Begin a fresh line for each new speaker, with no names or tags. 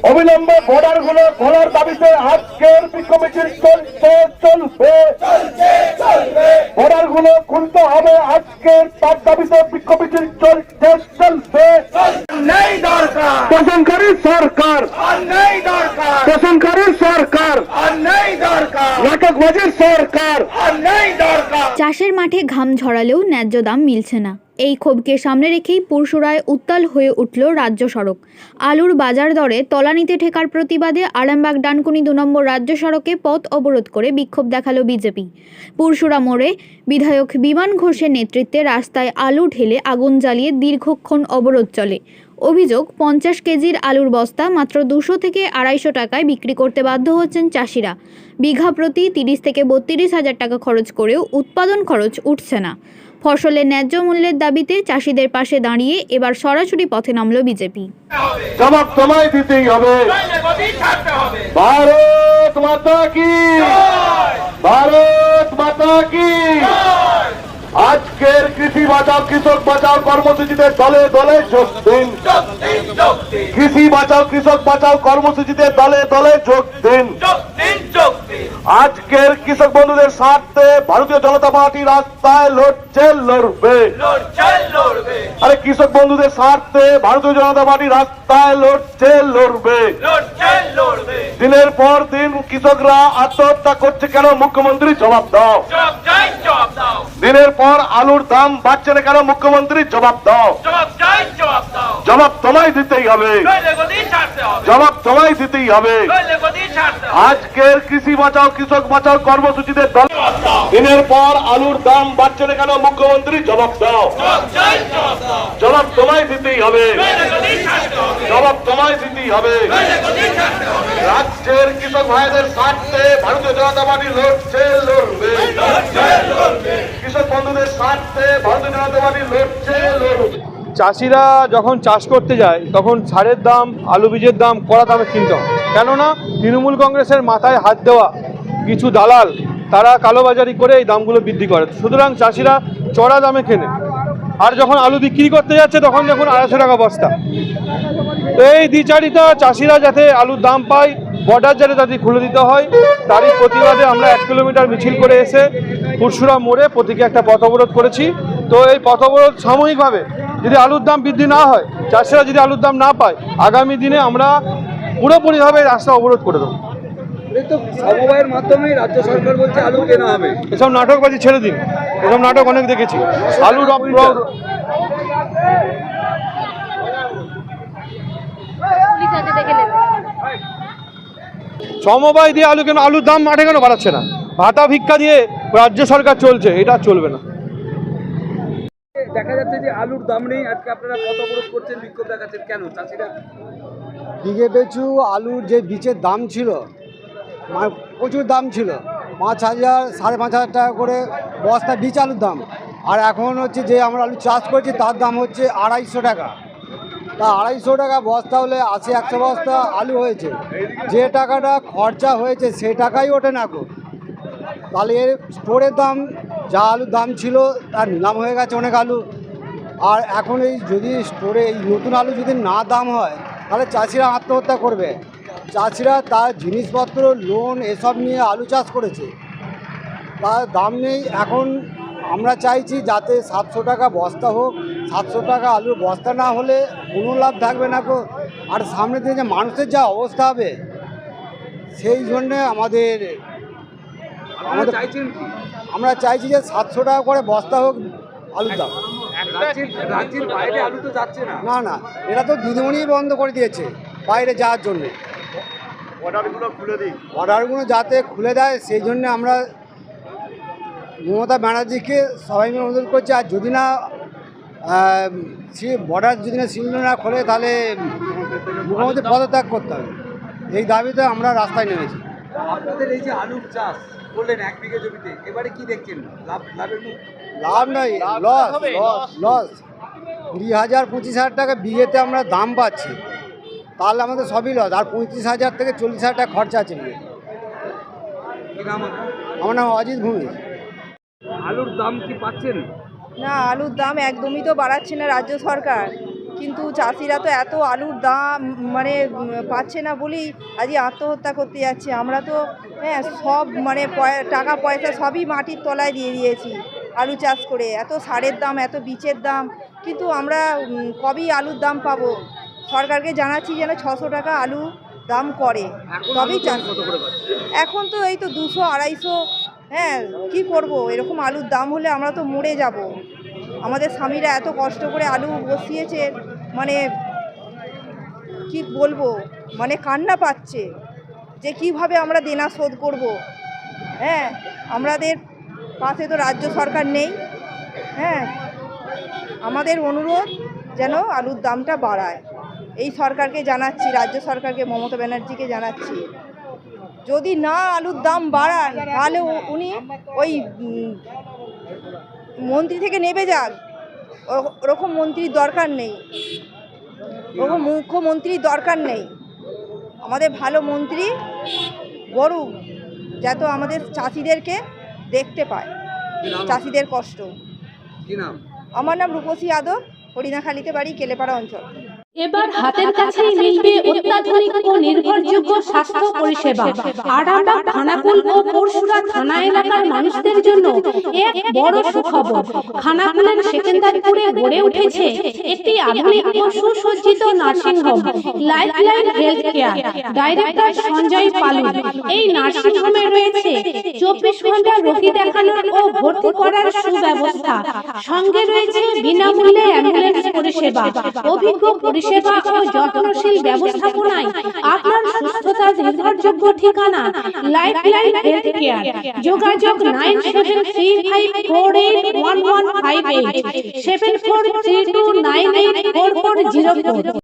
অবিলম্বে বর্ডারগুলো খোলার দাবিতে আজকের বিক্ষোভ মিছিল চলবে। বর্ডারগুলো খুলতে হবে, আজকের তার দাবিতে বিক্ষোভ মিছিল চলবে।
নেই দরকার,
প্রশংসারী সরকার,
নেই দরকার,
প্রশংসারী সরকার,
নেই দরকার,
নাটকবাজির সরকার।
নেই দরকার।
চাষের মাঠে ঘাম ঝরালেও ন্যায্য দাম মিলছে না। এই ক্ষোভকে সামনে রেখেই পুরসুরায় উত্তাল হয়ে উঠল রাজ্য সড়ক। আলুর বাজার দরে তলানিতে ঠেকার প্রতিবাদে আরামবাগ ডানকুনি 2 নম্বর রাজ্য সড়কে পথ অবরোধ করে বিক্ষোভ দেখালো বিজেপি। পুরসুরা মোড়ে বিধায়ক বিমান ঘোষের নেতৃত্বে রাস্তায় আলু ঢেলে আগুন জ্বালিয়ে দীর্ঘক্ষণ অবরোধ চলে। অভিযোগ, 50 কেজির আলুর বস্তা মাত্র 200 থেকে 250 টাকায় বিক্রি করতে বাধ্য হচ্ছেন চাষিরা। বিঘা প্রতি 30 থেকে 32 হাজার টাকা খরচ করেও উৎপাদন খরচ উঠছে না। ফসলের ন্যায্য মূল্যের দাবিতে চাষিদের পাশে দাঁড়িয়ে এবার সরাসরি পথে নামল বিজেপি।
জবাব তোমায় দিতেই হবে। ভারত মাতা কি, ভারত মাতা কি। আজকের কৃষি বাঁচাও কৃষক বাঁচাও কর্মসূচিতে দলে দলে যোগ দিন। কৃষি বাঁচাও কৃষক বাঁচাও কর্মসূচিতে দলে দলে যোগ দিন। আজকের কৃষক বন্ধুদের স্বার্থে ভারতীয় জনতা পার্টি রাস্তায় লড়বে। আরে কৃষক বন্ধুদের স্বার্থে ভারতীয় জনতা পার্টি রাস্তায় লড়বে। দিনের পর দিন কৃষকরা আত্মহত্যা করছে কেন, মুখ্যমন্ত্রী জবাব দাও। দিনের পর আলুর দাম বাড়ছে না কেন, মুখ্যমন্ত্রী জবাব দাও। জবাব তোমায় দিতেই হবে, জবাব তোমায় দিতেই হবে। আজকের কৃষি বাঁচাও কৃষক বাঁচাও কর্মসূচিতে দিনের পর আলুর দাম বাড়ছে না কেন, মুখ্যমন্ত্রী জবাব দাও। জবাব তোমায় দিতেই হবে, জবাব তোমায় দিতেই হবে। রাজ্যের কৃষক ভাইদের স্বার্থে ভারতীয় জনতা পার্টি লড়বে। কৃষক বন্ধুদের স্বার্থে ভারতীয় জনতা পার্টি লড়বে।
চাষিরা যখন চাষ করতে যায় তখন সারের দাম, আলু বীজের দাম কড়া দামে কিনতে হয়। কেননা তৃণমূল কংগ্রেসের মাথায় হাত দেওয়া কিছু দালাল তারা কালোবাজারি করে এই দামগুলো বৃদ্ধি করে। সুতরাং চাষিরা চড়া দামে কেনে, আর যখন আলু বিক্রি করতে যাচ্ছে তখন দেখুন 250 টাকা বস্তা। এই দ্বিচারিতা চাষিরা যাতে আলুর দাম পায়, বর্ডার যাতে তাদের খুলে দিতে হয়, তারই প্রতিবাদে আমরা 1 কিলোমিটার মিছিল করে এসে পুরসুরা মোড়ে প্রতীকে একটা পথ অবরোধ করেছি। তো এই পথ অবরোধ সাময়িকভাবে যদি আলুর দাম বৃদ্ধি না হয়, চাষিরা যদি আলুর দাম না পায়, আগামী দিনে আমরা পুরোপুরিভাবে রাস্তা অবরোধ করে দেবো।
সমবায়ের মাধ্যমে রাজ্য সরকার বলছে আলু কেনা হবে।
এসব নাটকবাজি ছেড়ে দিন, এসব নাটক অনেক দেখেছি। আলু সমবায় দিয়ে আলু কেন, আলুর দাম মাঠে কেন বাড়াচ্ছে না? ভাতা ভিক্ষা দিয়ে রাজ্য সরকার চলছে, এটা চলবে না।
দেখা যাচ্ছে যে আলুর দাম নেই, আজকে আপনারা পথ অবরোধ করছেন, বিক্ষোভ দেখাচ্ছেন কেন? চাষিরা
বিঘে পিছু আলুর যে বীজের দাম ছিল, প্রচুর দাম ছিল, 5,000 5,500 টাকা করে বস্তা বীজ আলুর দাম। আর এখন হচ্ছে যে আমরা আলু চাষ করছি তার দাম হচ্ছে 250 টাকা। তা 250 টাকা বস্তা হলে 80-100 বস্তা আলু হয়েছে, যে টাকাটা খরচা হয়েছে সেই টাকাই ওঠে না গো। তাহলে এর স্টোরের দাম, যা আলুর দাম ছিল তার নিলাম হয়ে গেছে অনেক আলু। আর এখন এই যদি স্টোরে এই নতুন আলু যদি না দাম হয় তাহলে চাষিরা আত্মহত্যা করবে। চাষিরা তার জিনিসপত্র, লোন এসব নিয়ে আলু চাষ করেছে, তার দাম নেই। এখন আমরা চাইছি যাতে 700 টাকা বস্তা হোক। 700 টাকা আলুর বস্তা না হলে কোনো লাভ থাকবে না গো। আর সামনে দিয়ে যে মানুষের যা অবস্থা হবে, সেই জন্যে আমরা চাইছি যে 700 টাকা করে বস্তা হোক আলুর দাম।
রাজ্যের বাইরে আলু তো যাচ্ছে না।
না না, এটা তো দিদিমণি বন্ধ করে দিয়েছে বাইরে যাওয়ার জন্যে। অর্ডারগুলো যাতে খুলে দেয়, সেই জন্য আমরা মমতা ব্যানার্জিকে সবাই মিলে অনুরোধ করছি। আর যদি না বর্ডার যদি না সিল না খোলে তাহলে মুখ্যমন্ত্রী পদত্যাগ করতে হবে। এই দাবিতে আমরা রাস্তায় নেমেছি।
আপনাদের এই যে আলুর চাষ করলেন 1 বিঘে জমিতে, এবারে কি দেখছেন? লাভের মুখ?
লাভ নয়, লস। 20,000-25,000 টাকা বিঘেতে আমরা দাম পাচ্ছি, তাহলে আমাদের সবই লস। আর 35,000 থেকে 40,000 টাকা খরচা আছে বিঘে। আমার নাম অজিত ভূমি।
আলুর দাম কি পাচ্ছেন?
না, আলুর দাম একদমই তো বাড়াচ্ছে না রাজ্য সরকার। কিন্তু চাষিরা তো এত আলুর দাম মানে পাচ্ছে না বলেই আজকে আত্মহত্যা করতে যাচ্ছে। আমরা তো হ্যাঁ সব মানে টাকা পয়সা সবই মাটির তলায় দিয়ে দিয়েছি আলু চাষ করে। এত সারের দাম, এত বীজের দাম, কিন্তু আমরা কবেই আলুর দাম পাবো? সরকারকে জানাচ্ছি যেন 600 টাকা আলু দাম করে, তবেই চাষ। এখন তো এই তো 200 250। হ্যাঁ কি করব, এরকম আলুর দাম হলে আমরা তো মরে যাব। আমাদের স্বামীরা এত কষ্ট করে আলু বসিয়েছে, মানে কি বলবো, মানে কান্না পাচ্ছে যে কিভাবে আমরা দেনা শোধ করব। হ্যাঁ আমাদের পাশে তো রাজ্য সরকার নেই। হ্যাঁ আমাদের অনুরোধ যেন আলুর দামটা বাড়ায়। এই সরকারকে জানাচ্ছি, রাজ্য সরকারকে, মমতা ব্যানার্জিকে জানাচ্ছি, যদি না আলুর দাম বাড়ান তাহলে উনি ওই মন্ত্রী থেকে নেমে যাক। ওরকম মন্ত্রীর দরকার নেই, ওরকম মুখ্যমন্ত্রীর দরকার নেই। আমাদের ভালো মন্ত্রী গরুক, যাতে আমাদের চাষিদেরকে দেখতে পায়, চাষিদের কষ্ট। আমার নাম রূপসী যাদব, হরিণাখালীতে বাড়ি, কেলেপাড়া অঞ্চল।
এবার হাতের কাছেই মিলবে অত্যাধুনিক ও নির্ভরযোগ্য স্বাস্থ্য পরিষেবা। আরামবাগ, খানাকুল ও পরশুরা থানা এলাকার মানুষদের জন্য এক বড় সুখবর। খানাকুলের সেকেন্দারপুরে গড়ে উঠেছে একটি আধুনিক ও সুসজ্জিত nursing home, lifeline health care. Director Sanjay Palu. এই নার্সিংহোমে রয়েছে 24 ঘন্টা রোগী দেখানোর ও ভর্তি করার সুব্যবস্থা। সঙ্গে রয়েছে বিনামূল্যে অ্যাম্বুলেন্স পরিষেবা। অভিজ্ঞ পরিষেবা ও যত্নশীল ব্যবস্থাপনায় আপনার সুস্থতার নির্ভরযোগ্য ঠিকানা লাইফলাইন হেলথ কেয়ার। যোগাযোগ 9735481158 7432984404।